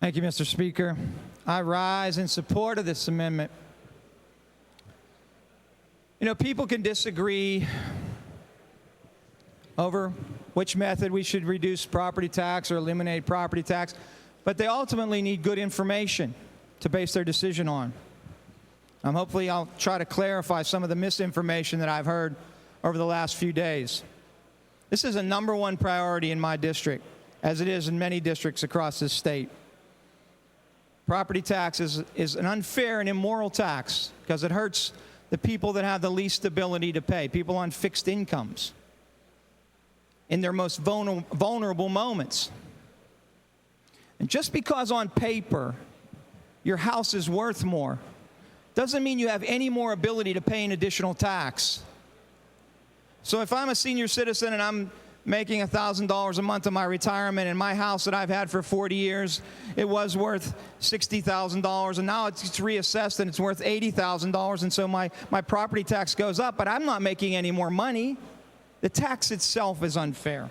Thank you, Mr. Speaker. I rise in support of this amendment. You know, people can disagree over which method we should reduce property tax or eliminate property tax, but they ultimately need good information to base their decision on. Hopefully I'll try to clarify some of the misinformation that I've heard over the last few days. This is a #1 priority in my district, as it is in many districts across this state. Property tax is an unfair and immoral tax because it hurts the people that have the least ability to pay, people on fixed incomes, in their most vulnerable moments. And just because on paper your house is worth more doesn't mean you have any more ability to pay an additional tax. So if I'm a senior citizen and I'm making $1,000 a month of my retirement, and my house that I've had for 40 years, it was worth $60,000, and now it's reassessed and it's worth $80,000, and so my property tax goes up, but I'm not making any more money. The tax itself is unfair.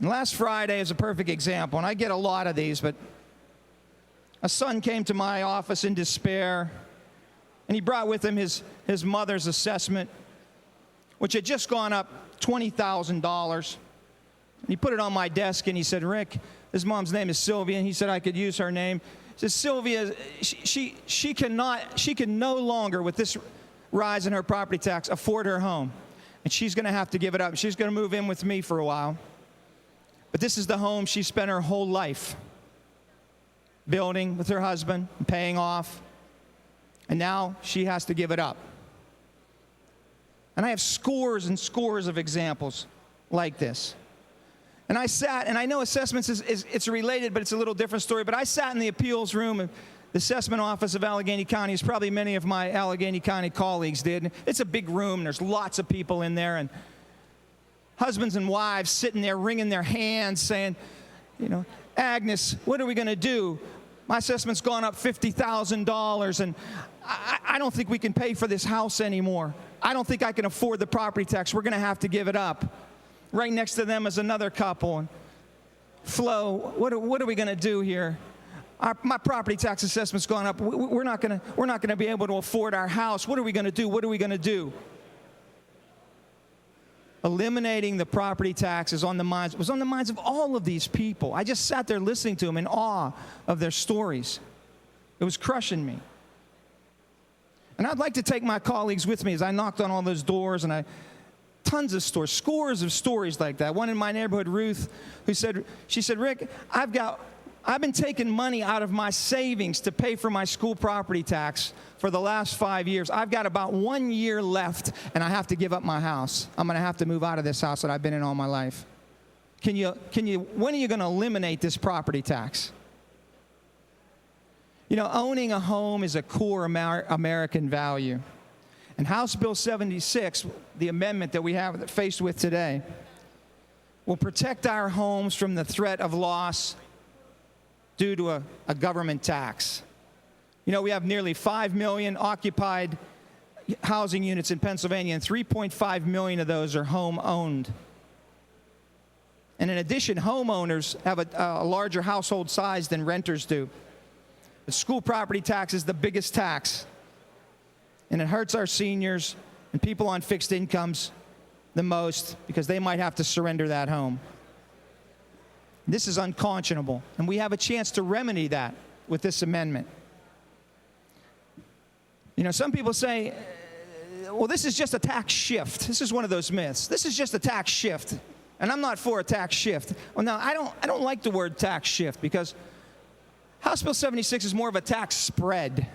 And last Friday is a perfect example, and I get a lot of these, but a son came to my office in despair, and he brought with him his mother's assessment, which had just gone up $20,000. He put it on my desk and he said, "Rick, his mom's name is Sylvia," and he said I could use her name. He said, "Sylvia, she can no longer, with this rise in her property tax, afford her home. And she's going to have to give it up. She's going to move in with me for a while. But this is the home she spent her whole life building with her husband, paying off. And now she has to give it up." And I have scores and scores of examples like this. And I sat, and I know assessments it's related, but it's a little different story. But I sat in the appeals room of the assessment office of Allegheny County, as probably many of my Allegheny County colleagues did. It's a big room, and there's lots of people in there, and husbands and wives sitting there wringing their hands saying, you know, "Agnes, what are we going to do? My assessment's gone up $50,000, and I don't think we can pay for this house anymore. I don't think I can afford the property tax. We're going to have to give it up." Right next to them is another couple. "Flo, what are we going to do here? My property tax assessment's gone up. We're not going to be able to afford our house. What are we going to do? What are we going to do?" Eliminating the property tax was on the minds of all of these people. I just sat there listening to them in awe of their stories. It was crushing me. And I'd like to take my colleagues with me as I knocked on all those doors, and tons of stories, scores of stories like that. One in my neighborhood, Ruth, she said, "Rick, I've been taking money out of my savings to pay for my school property tax for the last 5 years. I've got about 1 year left, and I have to give up my house. I'm going to have to move out of this house that I've been in all my life. When are you going to eliminate this property tax?" You know, owning a home is a core American value. And House Bill 76, the amendment that we have faced with today, will protect our homes from the threat of loss due to a government tax. You know, we have nearly 5 million occupied housing units in Pennsylvania, and 3.5 million of those are home-owned. And in addition, homeowners have a larger household size than renters do. The school property tax is the biggest tax, and it hurts our seniors and people on fixed incomes the most because they might have to surrender that home. This is unconscionable, and we have a chance to remedy that with this amendment. You know, some people say, well, this is just a tax shift. This is one of those myths. This is just a tax shift, and I'm not for a tax shift. Well, now, I don't like the word tax shift because House Bill 76 is more of a tax spread,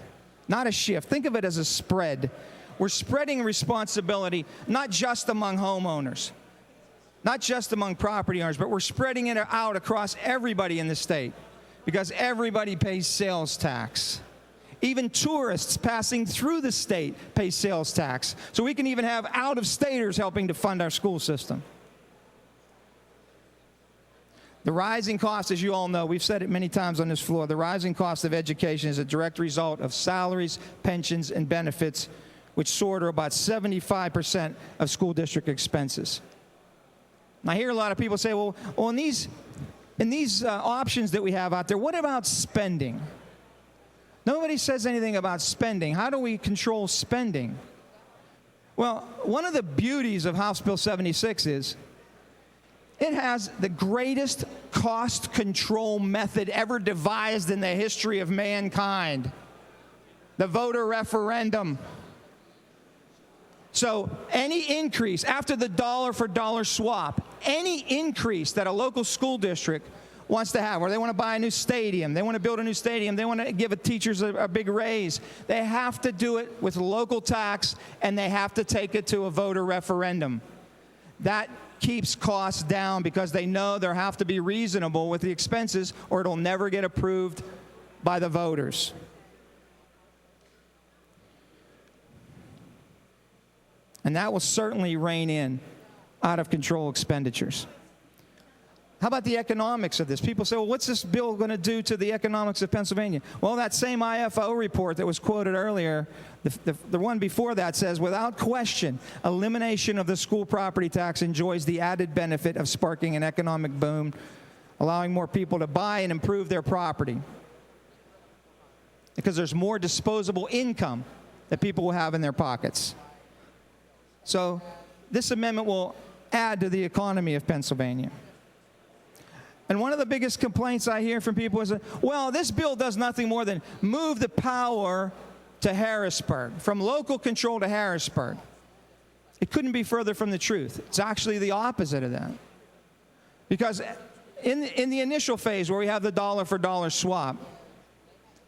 not a shift. Think of it as a spread. We're spreading responsibility not just among homeowners, not just among property owners, but we're spreading it out across everybody in the state because everybody pays sales tax. Even tourists passing through the state pay sales tax. So we can even have out-of-staters helping to fund our school system. The rising cost, as you all know, we've said it many times on this floor, the rising cost of education is a direct result of salaries, pensions, and benefits, which soar to about 75% of school district expenses. And I hear a lot of people say, well, in these in these options that we have out there, what about spending? Nobody says anything about spending. How do we control spending? Well, one of the beauties of House Bill 76 is it has the greatest cost control method ever devised in the history of mankind, the voter referendum. So any increase, after the dollar for dollar swap, any increase that a local school district wants to have, or they want to buy a new stadium, they want to build a new stadium, they want to give teachers a big raise, they have to do it with local tax, and they have to take it to a voter referendum. That keeps costs down because they know they have to be reasonable with the expenses or it'll never get approved by the voters. And that will certainly rein in out of control expenditures. How about the economics of this? People say, well, what's this bill going to do to the economics of Pennsylvania? Well, that same IFO report that was quoted earlier, the one before that says, without question, elimination of the school property tax enjoys the added benefit of sparking an economic boom, allowing more people to buy and improve their property. Because there's more disposable income that people will have in their pockets. So this amendment will add to the economy of Pennsylvania. And one of the biggest complaints I hear from people is, well, this bill does nothing more than move the power to Harrisburg, from local control to Harrisburg. It couldn't be further from the truth. It's actually the opposite of that. Because in the initial phase where we have the dollar for dollar swap,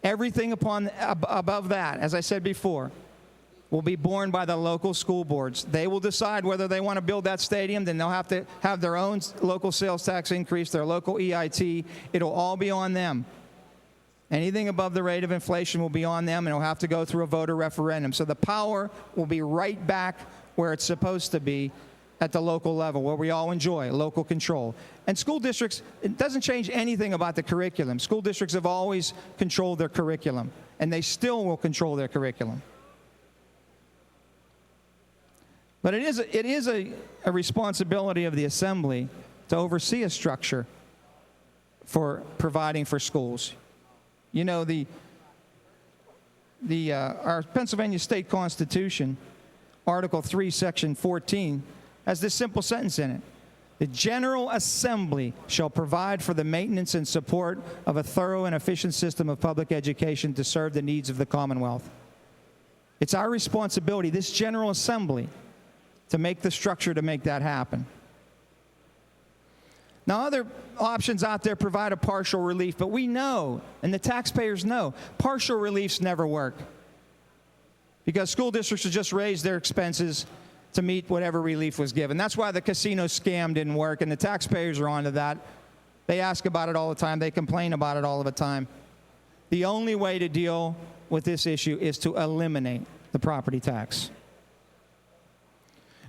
everything above that, as I said before, will be borne by the local school boards. They will decide whether they want to build that stadium. Then they'll have to have their own local sales tax increase, their local EIT. It'll all be on them. Anything above the rate of inflation will be on them, and it'll have to go through a voter referendum. So the power will be right back where it's supposed to be at the local level, where we all enjoy local control. And school districts, it doesn't change anything about the curriculum. School districts have always controlled their curriculum, and they still will control their curriculum. But it is a responsibility of the Assembly to oversee a structure for providing for schools. You know, our Pennsylvania State Constitution, Article 3, Section 14, has this simple sentence in it. The General Assembly shall provide for the maintenance and support of a thorough and efficient system of public education to serve the needs of the Commonwealth. It's our responsibility, this General Assembly, to make the structure to make that happen. Now, other options out there provide a partial relief, but we know, and the taxpayers know, partial reliefs never work. Because school districts will just raise their expenses to meet whatever relief was given. That's why the casino scam didn't work, and the taxpayers are onto that. They ask about it all the time. They complain about it all the time. The only way to deal with this issue is to eliminate the property tax.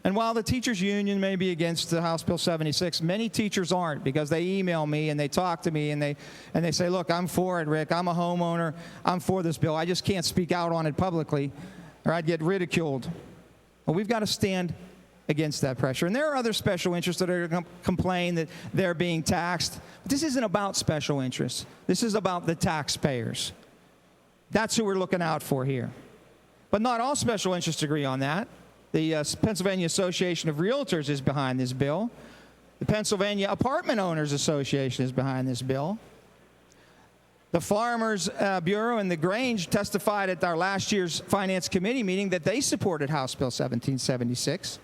And while the teachers' union may be against the House Bill 76, many teachers aren't, because they email me and they talk to me and they say, look, I'm for it, Rick. I'm a homeowner. I'm for this bill. I just can't speak out on it publicly or I'd get ridiculed. Well, we've got to stand against that pressure. And there are other special interests that are going to complain that they're being taxed. But this isn't about special interests. This is about the taxpayers. That's who we're looking out for here. But not all special interests agree on that. The Pennsylvania Association of Realtors is behind this bill. The Pennsylvania Apartment Owners Association is behind this bill. The Farmers Bureau and the Grange testified at our last year's Finance Committee meeting that they supported House Bill 1776.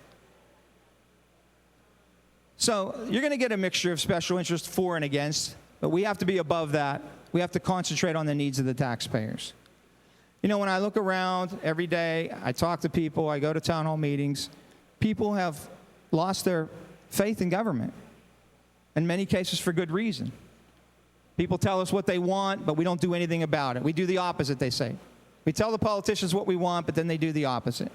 So you're going to get a mixture of special interests for and against, but we have to be above that. We have to concentrate on the needs of the taxpayers. You know, when I look around every day, I talk to people, I go to town hall meetings, people have lost their faith in government, in many cases for good reason. People tell us what they want, but we don't do anything about it. We do the opposite, they say. We tell the politicians what we want, but then they do the opposite.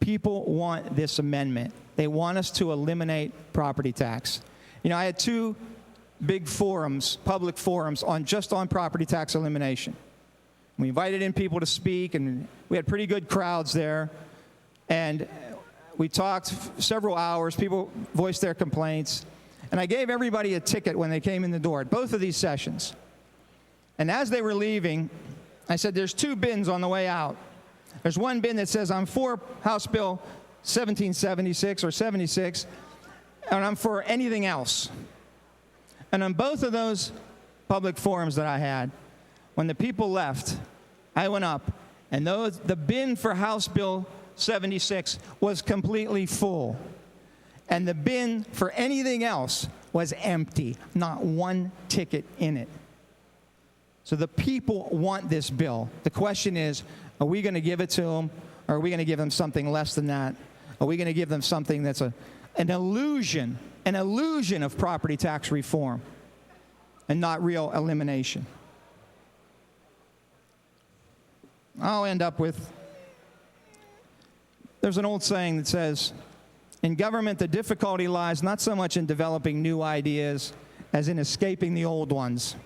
People want this amendment. They want us to eliminate property tax. You know, I had two big forums, public forums, on property tax elimination. We invited in people to speak, and we had pretty good crowds there. And we talked several hours. People voiced their complaints. And I gave everybody a ticket when they came in the door at both of these sessions. And as they were leaving, I said, there's 2 bins on the way out. There's one bin that says, I'm for House Bill 1776 or 76, and I'm for anything else. And on both of those public forums that I had, when the people left, I went up, and the bin for House Bill 76 was completely full. And the bin for anything else was empty, not one ticket in it. So the people want this bill. The question is, are we going to give it to them, or are we going to give them something less than that? Are we going to give them something that's an illusion of property tax reform and not real elimination? I'll end up with, there's an old saying that says, in government, the difficulty lies not so much in developing new ideas as in escaping the old ones.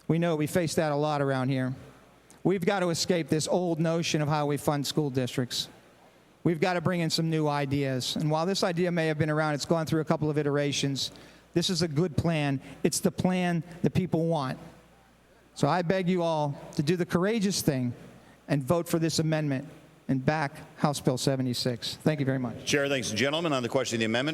We know we face that a lot around here. We've got to escape this old notion of how we fund school districts. We've got to bring in some new ideas. And while this idea may have been around, it's gone through a couple of iterations. This is a good plan. It's the plan that people want. So I beg you all to do the courageous thing and vote for this amendment and back House Bill 76. Thank you very much. Chair thanks the gentleman. On the question of the amendment,